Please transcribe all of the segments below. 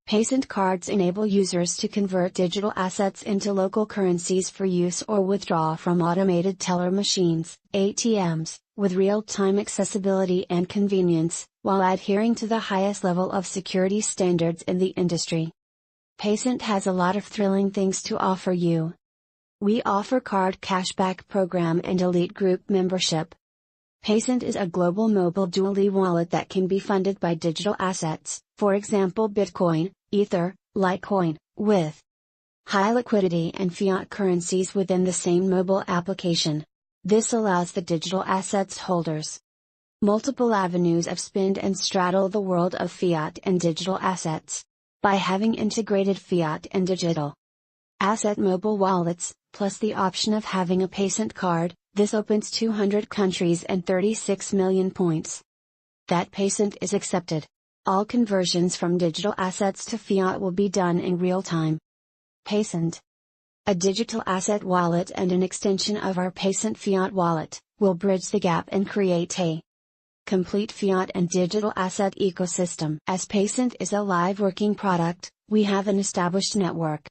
Paycent cards enable users to convert digital assets into local currencies for use or withdraw from automated teller machines, ATMs, with real-time accessibility and convenience, while adhering to the highest level of security standards in the industry. Paycent has a lot of thrilling things to offer you. We offer card cashback program and elite group membership. Paycent is a global mobile dual e-wallet that can be funded by digital assets, for example Bitcoin, Ether, Litecoin, with high liquidity and fiat currencies within the same mobile application. This allows the digital assets holders multiple avenues of spend and straddle the world of fiat and digital assets. By having integrated fiat and digital asset mobile wallets, plus the option of having a Paycent card, this opens 200 countries and 36 million points that Paycent is accepted. All conversions from digital assets to fiat will be done in real time. Paycent, a digital asset wallet and an extension of our Paycent fiat wallet, will bridge the gap and create a complete fiat and digital asset ecosystem. As Paycent is a live working product, we have an established network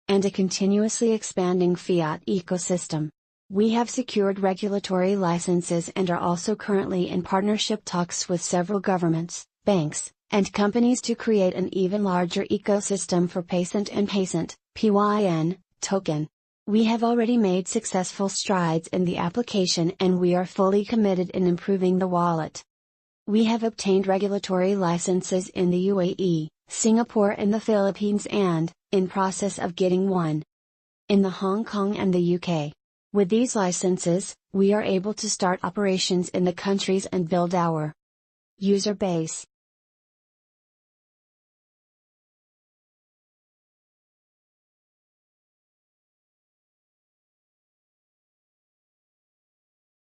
and a continuously expanding fiat ecosystem. We have secured regulatory licenses and are also currently in partnership talks with several governments, banks, and companies to create an even larger ecosystem for Paycent and Paycent, PYN, token. We have already made successful strides in the application and we are fully committed in improving the wallet. We have obtained regulatory licenses in the UAE, Singapore and the Philippines and, in process of getting one in the Hong Kong and the UK. With these licenses, we are able to start operations in the countries and build our user base.